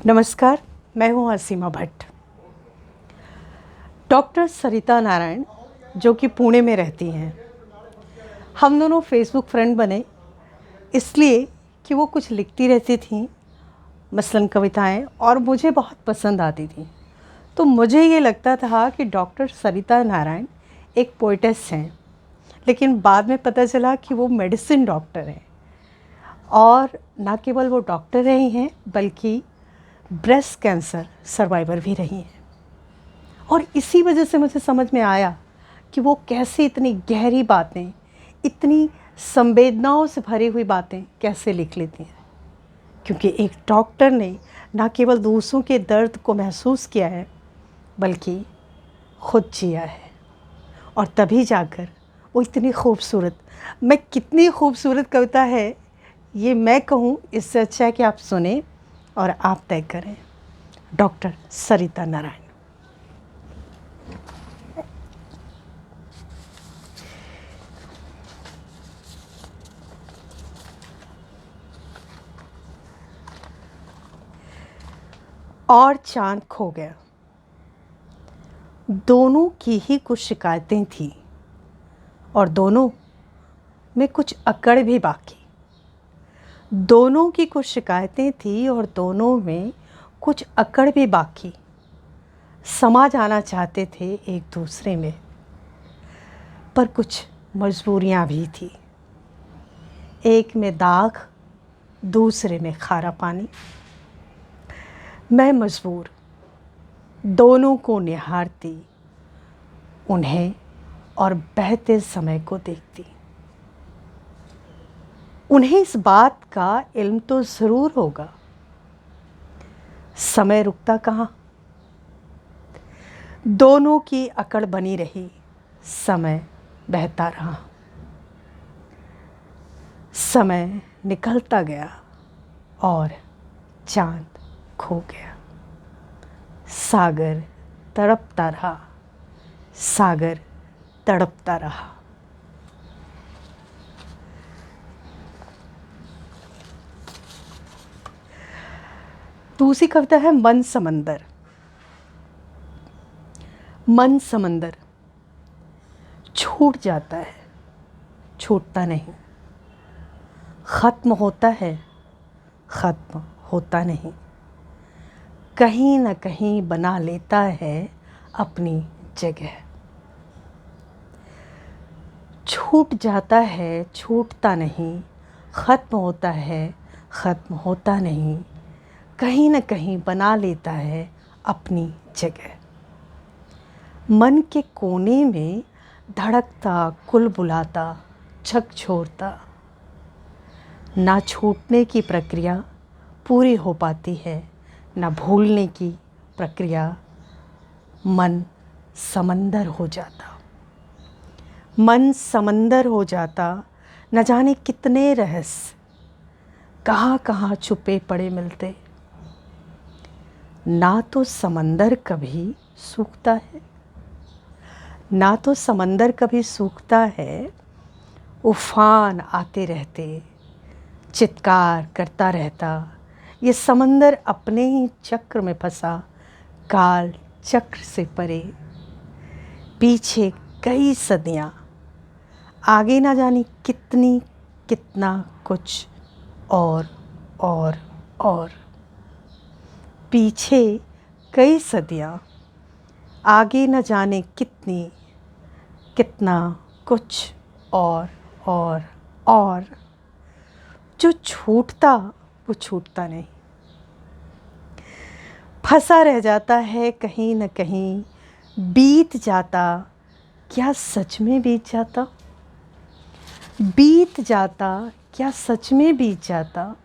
नमस्कार, मैं हूँ असीमा भट्ट। डॉक्टर सरिता नारायण जो कि पुणे में रहती हैं, हम दोनों फेसबुक फ्रेंड बने इसलिए कि वो कुछ लिखती रहती थीं, मसलन कविताएं, और मुझे बहुत पसंद आती थी। तो मुझे ये लगता था कि डॉक्टर सरिता नारायण एक पोइटेस हैं, लेकिन बाद में पता चला कि वो मेडिसिन डॉक्टर हैं। और ना केवल वो डॉक्टर रही हैं बल्कि ब्रेस्ट कैंसर सर्वाइवर भी रही हैं। और इसी वजह से मुझे समझ में आया कि वो कैसे इतनी गहरी बातें, इतनी संवेदनाओं से भरी हुई बातें कैसे लिख लेती हैं। क्योंकि एक डॉक्टर ने ना केवल दूसरों के दर्द को महसूस किया है बल्कि खुद जिया है, और तभी जाकर वो इतनी खूबसूरत, मैं कितनी खूबसूरत कविता है ये मैं कहूँ, इससे अच्छा है कि आप सुने और आप तय करें। डॉक्टर सरिता नारायण। और चांद खो गया। दोनों की ही कुछ शिकायतें थी और दोनों में कुछ अकड़ भी बाकी। दोनों की कुछ शिकायतें थी और दोनों में कुछ अकड़ भी बाकी। समा जाना चाहते थे एक दूसरे में, पर कुछ मजबूरियां भी थी। एक में दाग, दूसरे में खारा पानी। मैं मजबूर दोनों को निहारती, उन्हें और बहते समय को देखती। उन्हें इस बात का इल्म तो ज़रूर होगा, समय रुकता कहाँ। दोनों की अकड़ बनी रही, समय बहता रहा। समय निकलता गया और चांद खो गया। सागर तड़पता रहा, सागर तड़पता रहा। दूसरी कविता है मन समंदर। मन समंदर छूट जाता है, छूटता नहीं। ख़त्म होता है, ख़त्म होता नहीं। कहीं न कहीं बना लेता है अपनी जगह। छूट जाता है, छूटता नहीं। ख़त्म होता है, ख़त्म होता नहीं। कहीं न कहीं बना लेता है अपनी जगह। मन के कोने में धड़कता, कुलबुलाता, झकझोरता। ना छूटने की प्रक्रिया पूरी हो पाती है, ना भूलने की प्रक्रिया। मन समंदर हो जाता, मन समंदर हो जाता। न जाने कितने रहस्य कहाँ कहाँ छुपे पड़े मिलते। ना तो समंदर कभी सूखता है, ना तो समंदर कभी सूखता है। उफान आते रहते, चित्कार करता रहता। ये समंदर अपने ही चक्र में फंसा, काल चक्र से परे। पीछे कई सदियाँ, आगे ना जानी कितनी, कितना कुछ और। पीछे कई सदियाँ, आगे न जाने कितनी, कितना कुछ और। जो छूटता वो छूटता नहीं, फंसा रह जाता है कहीं न कहीं। बीत जाता, क्या सच में बीत जाता? बीत जाता, क्या सच में बीत जाता?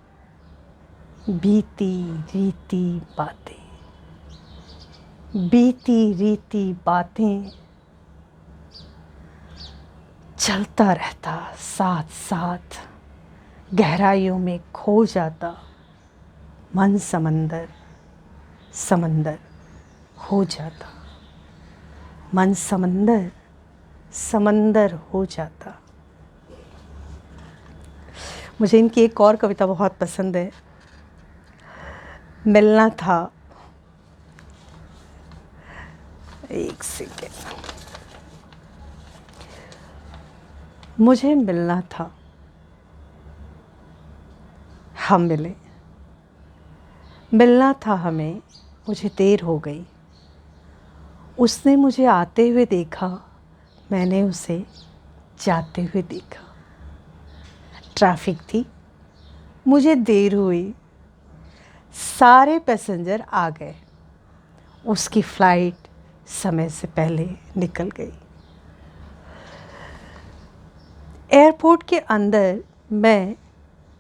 बीती रीति बातें, बीती रीति बातें। चलता रहता साथ साथ, गहराइयों में खो जाता। मन समंदर, समंदर हो जाता। मन समंदर, समंदर हो जाता। मुझे इनकी एक और कविता बहुत पसंद है। मिलना था। एक सेकेंड, मुझे मिलना था, हम मिले। मिलना था हमें, मुझे देर हो गई। उसने मुझे आते हुए देखा, मैंने उसे जाते हुए देखा। ट्रैफिक थी, मुझे देर हुई, सारे पैसेंजर आ गए, उसकी फ़्लाइट समय से पहले निकल गई। एयरपोर्ट के अंदर मैं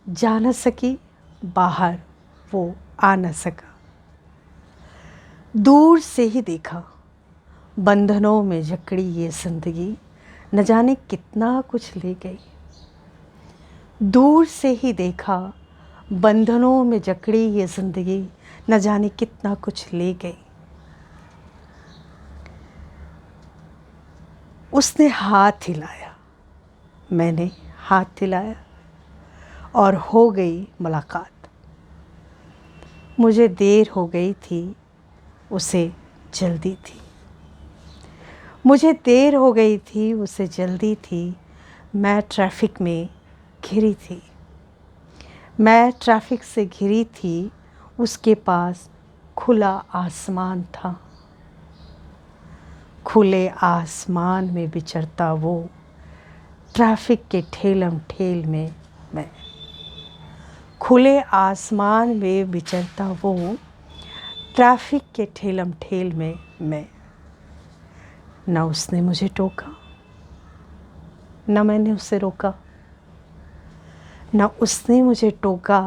जा न सकी, बाहर वो आ न सका। दूर से ही देखा, बंधनों में जकड़ी ये ज़िंदगी न जाने कितना कुछ ले गई। दूर से ही देखा, बंधनों में जकड़ी ये ज़िंदगी न जाने कितना कुछ ले गई। उसने हाथ हिलाया, मैंने हाथ हिलाया और हो गई मुलाकात। मुझे देर हो गई थी, उसे जल्दी थी। मुझे देर हो गई थी, उसे जल्दी थी। मैं ट्रैफिक में घिरी थी, मैं ट्रैफिक से घिरी थी। उसके पास खुला आसमान था, खुले आसमान में विचरता वो, ट्रैफिक के ठेलम ठेल में मैं। खुले आसमान में विचरता वो, ट्रैफिक के ठेलम ठेल में मैं। न उसने मुझे टोका, न मैंने उसे रोका। न उसने मुझे टोका,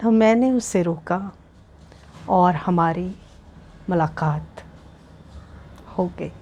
न मैंने उसे रोका, और हमारी मुलाकात हो गई।